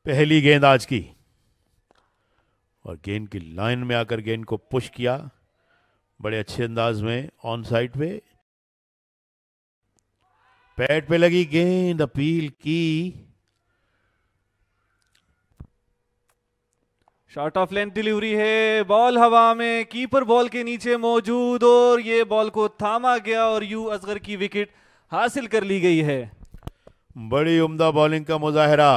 पहली गेंद आज की, और गेंद की लाइन में आकर गेंद को पुश किया बड़े अच्छे अंदाज में ऑन साइड पे। पैड पे लगी गेंद, अपील की। शॉर्ट ऑफ लेंथ डिलीवरी है, बॉल हवा में, कीपर बॉल के नीचे मौजूद, और ये बॉल को थामा गया और यू असगर की विकेट हासिल कर ली गई है। बड़ी उम्दा बॉलिंग का मुजाहरा,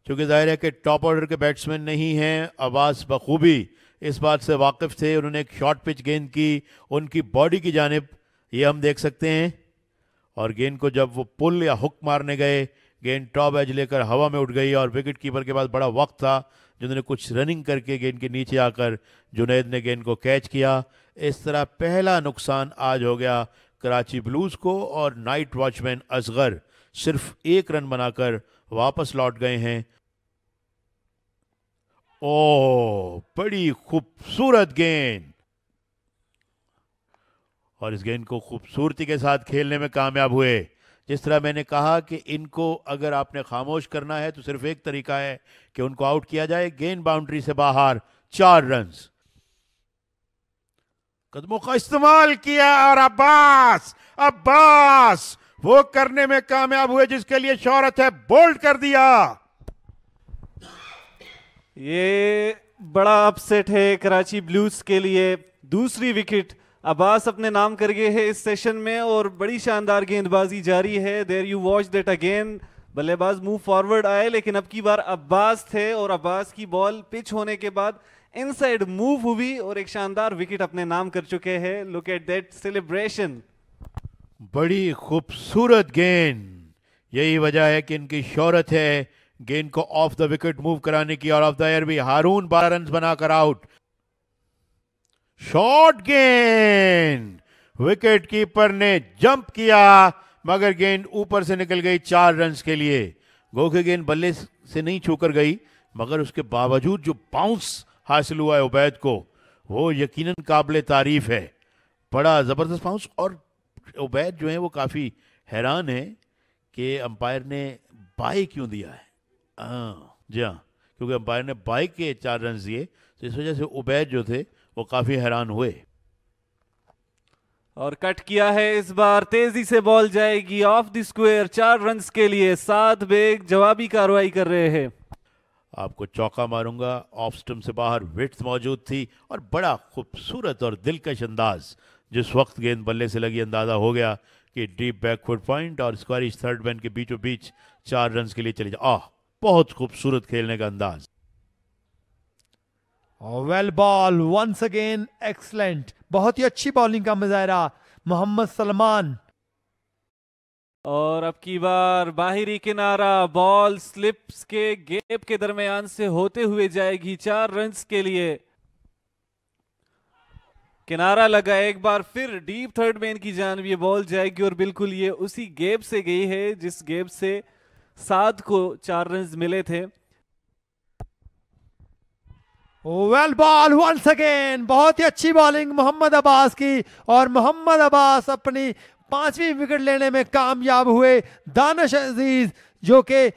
क्योंकि जाहिर है कि टॉप ऑर्डर के बैट्समैन नहीं हैं। अब्बास बखूबी इस बात से वाकिफ थे। उन्होंने एक शॉर्ट पिच गेंद की उनकी बॉडी की जानिब, ये हम देख सकते हैं। और गेंद को जब वो पुल या हुक मारने गए, गेंद टॉप एज लेकर हवा में उठ गई और विकेट कीपर के पास बड़ा वक्त था, जिन्होंने कुछ रनिंग करके गेंद के नीचे आकर जुनैद ने गेंद को कैच किया। इस तरह पहला नुकसान आज हो गया कराची ब्लूज को, और नाइट वॉचमैन असगर सिर्फ एक रन बनाकर वापस लौट गए हैं। ओ, बड़ी खूबसूरत गेंद, और इस गेंद को खूबसूरती के साथ खेलने में कामयाब हुए। जिस तरह मैंने कहा कि इनको अगर आपने खामोश करना है तो सिर्फ एक तरीका है कि उनको आउट किया जाए। गेंद बाउंड्री से बाहर, 4 रन। कदमों का इस्तेमाल किया और अब्बास अब्बास वो करने में कामयाब हुए जिसके लिए शोहरत है, बोल्ड कर दिया। ये बड़ा अपसेट है कराची ब्लूज के लिए। दूसरी विकेट अब्बास अपने नाम कर गए हैं इस सेशन में, और बड़ी शानदार गेंदबाजी जारी है। There you watch that again, बल्लेबाज मूव फॉरवर्ड आए, लेकिन अब की बार अब्बास थे, और अब्बास की बॉल पिच होने के बाद इनसाइड मूव हुई और एक शानदार विकेट अपने नाम कर चुके हैं। Look at that celebration. बड़ी खूबसूरत गेंद, यही वजह है कि इनकी शोहरत है गेंद को ऑफ द विकेट मूव कराने की। और ऑफ द एयर भी हारून 12 रन बनाकर आउट। शॉर्ट गेंद, विकेट कीपर ने जंप किया मगर गेंद ऊपर से निकल गई 4 रन के लिए। गो की गेंद बल्ले से नहीं छूकर गई, मगर उसके बावजूद जो बाउंस हासिल हुआ है उबैद को, वो यकीनन काबिल तारीफ है। बड़ा जबरदस्त बाउंस। और उबैद जो है वो काफी हैरान है कि अंपायर ने बाय क्यों दिया है। जी हाँ, क्योंकि अंपायर ने बाय के 4 रन दिए, तो इस वजह से उबैद जो थे वो काफी हैरान हुए। और कट किया है इस बार, तेजी से बॉल जाएगी ऑफ द स्क्वायर 4 रन के लिए। 7 बेग जवाबी कार्रवाई कर रहे हैं। आपको चौका मारूंगा, ऑफ स्टंप से बाहर विड्थ मौजूद थी, और बड़ा खूबसूरत और दिलकश अंदाज। जिस वक्त गेंद बल्ले से लगी अंदाजा हो गया कि डीप बैकफुट पॉइंट और स्क्वायरिश थर्ड मैन के बीचों बीच 4 रन के लिए चले जा। बहुत खूबसूरत खेलने का अंदाज। Well ball once again, excellent, बहुत ही अच्छी बॉलिंग का मुजाहरा मोहम्मद सलमान। और अब की बार बाहरी किनारा, बॉल स्लिप्स के गैप के दरमियान से होते हुए जाएगी 4 रन के लिए। किनारा लगा, एक बार फिर डीप थर्ड मैन की जानिब ये बॉल जाएगी, और बिल्कुल ये उसी गैप से गई है जिस गैप से साद को 4 रन मिले थे। वेल बॉल वंस अगेन, बहुत ही अच्छी बॉलिंग मोहम्मद अब्बास की, और मोहम्मद अब्बास अपनी 5वीं विकेट लेने में कामयाब हुए। दानिश अजीज जो कि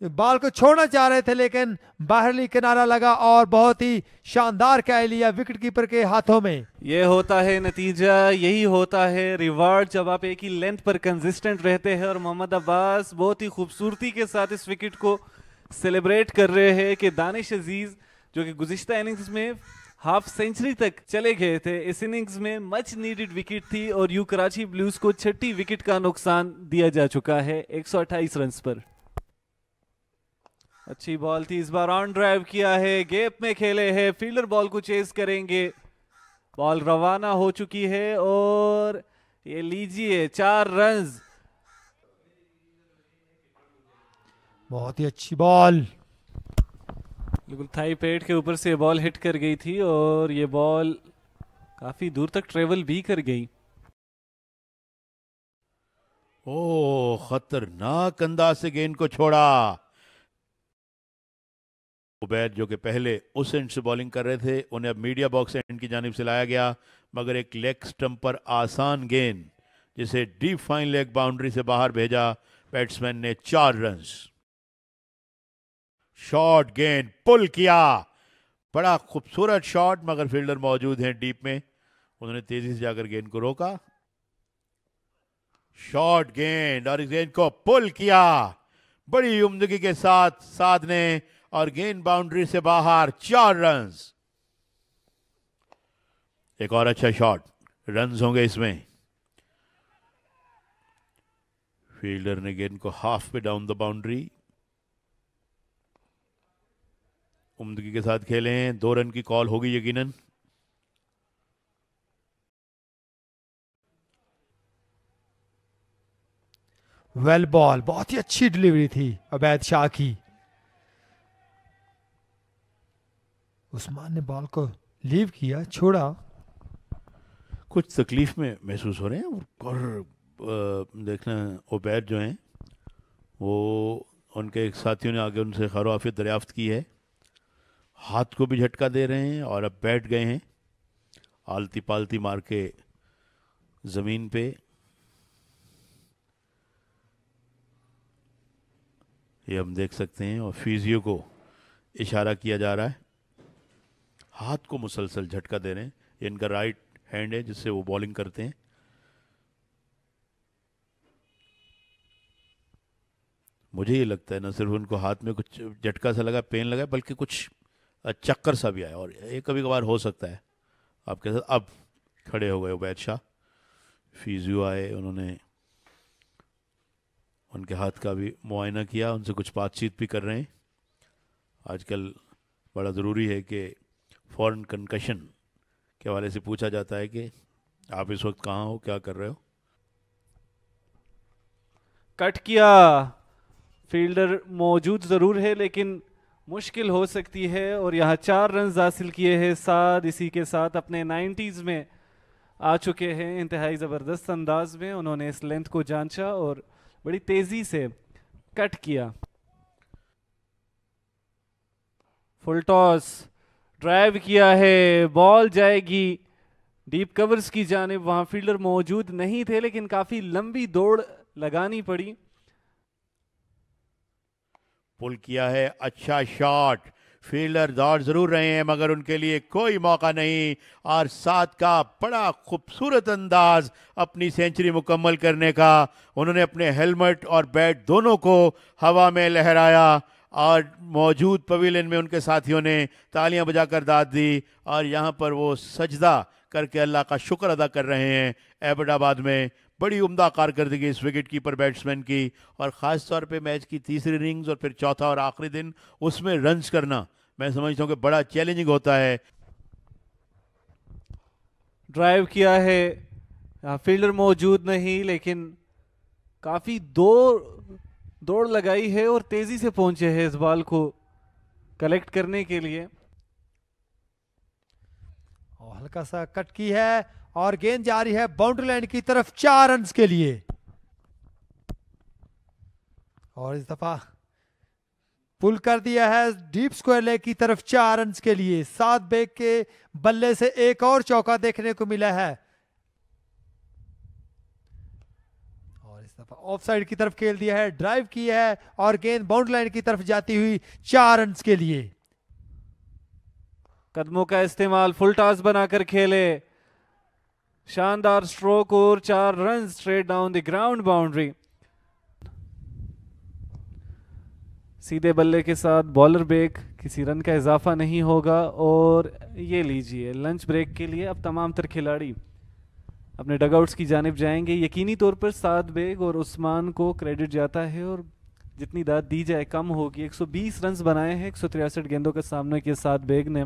बॉल को छोड़ना चाह रहे थे, लेकिन बाहरी किनारा लगा और बहुत ही शानदार कैच लिया विकेट कीपर के हाथों में। ये होता है नतीजा, यही होता है रिवार्ड जब आप एक ही लेंथ पर कंसिस्टेंट रहते हैं। और मोहम्मद अब्बास बहुत ही खूबसूरती के साथ इस विकेट को सेलिब्रेट कर रहे हैं कि दानिश अजीज जो कि गुज़िश्ता इनिंग्स में हाफ सेंचुरी तक चले गए थे, इस इनिंग्स में मच नीडेड विकेट थी, और यू कराची ब्लूज को 6ठी विकेट का नुकसान दिया जा चुका है 128 रन पर। अच्छी बॉल थी, इस बार ऑन ड्राइव किया है, गैप में खेले हैं, फील्डर बॉल को चेस करेंगे। बॉल रवाना हो चुकी है, और ये लीजिए 4 रन। बहुत ही अच्छी बॉल, बिल्कुल थाई पेट के ऊपर से बॉल हिट कर गई थी, और ये बॉल काफी दूर तक ट्रेवल भी कर गई। ओ, खतरनाक अंदाज से गेंद को छोड़ा। उबैद जो कि पहले उस एंड से बॉलिंग कर रहे थे, उन्हें अब मीडिया बॉक्स एंड की जानिब से लाया गया, मगर एक लेग स्टंप पर आसान गेंद जिसे डीप फाइन लेग बाउंड्री से बाहर भेजा बैट्समैन ने 4 रन। शॉट गेंद पुल किया, बड़ा खूबसूरत शॉट, मगर फील्डर मौजूद हैं डीप में, उन्होंने तेजी से जाकर गेंद को रोका। शॉट गेंद और इस गेंद को पुल किया बड़ी उम्दगी के साथ साध ने, और गेंद बाउंड्री से बाहर, 4 रन्स। एक और अच्छा शॉट, रन्स होंगे इसमें। फील्डर ने गेंद को हाफ पे डाउन द बाउंड्री, उम्दगी के साथ खेले हैं। 2 रन की कॉल होगी यकीनन। वेल बॉल, बहुत ही अच्छी डिलीवरी थी अवैध शाह की। उस्मान ने बॉल को लीव किया, छोड़ा। कुछ तकलीफ में महसूस हो रहे हैं, और देखना उबैद जो हैं वो, उनके एक साथियों ने आगे उनसे खैर-ओ-आफियत दरियाफ्त की है। हाथ को भी झटका दे रहे हैं और अब बैठ गए हैं आलती पालती मार के जमीन पे। ये हम देख सकते हैं और फिजियो को इशारा किया जा रहा है, हाथ को मुसलसल झटका दे रहे हैं। ये इनका राइट हैंड है जिससे वो बॉलिंग करते हैं। मुझे ये लगता है न सिर्फ उनको हाथ में कुछ झटका सा लगा, पेन लगा, बल्कि कुछ चक्कर सा भी आया, और ये कभी कभार हो सकता है आपके साथ। अब खड़े हो गए उबैद शाह, फिजियो आए, उन्होंने उनके हाथ का भी मुआयना किया, उनसे कुछ बातचीत भी कर रहे हैं। आजकल बड़ा ज़रूरी है कि फ़ौरन कंकशन के हवाले से पूछा जाता है कि आप इस वक्त कहाँ हो, क्या कर रहे हो। कट किया, फील्डर मौजूद ज़रूर है लेकिन मुश्किल हो सकती है, और यहाँ 4 रन हासिल किए हैं साद। इसी के साथ अपने 90s में आ चुके हैं। इंतहाई ज़बरदस्त अंदाज में उन्होंने इस लेंथ को जांचा और बड़ी तेजी से कट किया। फुल टॉस, ड्राइव किया है, बॉल जाएगी डीप कवर्स की जानिब। वहां फील्डर मौजूद नहीं थे लेकिन काफी लंबी दौड़ लगानी पड़ी। पुल किया है, अच्छा शॉट, फील्डर दौड़ जरूर रहे हैं मगर उनके लिए कोई मौका नहीं, और साथ का बड़ा खूबसूरत अंदाज अपनी सेंचुरी मुकम्मल करने का। उन्होंने अपने हेलमेट और बैट दोनों को हवा में लहराया और मौजूद पवेलियन में उनके साथियों ने तालियां बजाकर दाद दी, और यहाँ पर वो सजदा करके अल्लाह का शुक्र अदा कर रहे हैं। एबटाबाद में बड़ी उम्दा कारकर्दगी इस विकेट कीपर बैट्समैन की, और ख़ास तौर पे मैच की तीसरी इनिंग्स और फिर चौथा और आखिरी दिन उसमें रन्स करना, मैं समझता हूँ कि बड़ा चैलेंजिंग होता है। ड्राइव किया है, फील्डर मौजूद नहीं लेकिन काफी दौड़ लगाई है और तेजी से पहुंचे हैं इस बॉल को कलेक्ट करने के लिए। और हल्का सा कट की है और गेंद जा रही है बाउंड्री लाइन की तरफ 4 रन के लिए, और इस दफा पुल कर दिया है डीप स्क्वायर लेग की तरफ 4 रन के लिए। 7 बेग के बल्ले से एक और चौका देखने को मिला है, और इस दफा ऑफ साइड की तरफ खेल दिया है, ड्राइव किया है और गेंद बाउंड्री लाइन की तरफ जाती हुई 4 रन के लिए। कदमों का इस्तेमाल, फुल टॉस बनाकर खेले, शानदार स्ट्रोक और 4 run straight down the ground boundary. सीधे बल्ले के साथ बॉलर ब्रेक, किसी रन का इजाफा नहीं होगा। और ये लीजिए लंच ब्रेक के लिए अब तमाम तर खिलाड़ी अपने डगआउट्स की जानिब जाएंगे। यकीनी तौर पर साद बेग और उस्मान को क्रेडिट जाता है, और जितनी दाद दी जाए कम होगी। 120 रन बनाए हैं 163 गेंदों का सामना किया साद बेग ने।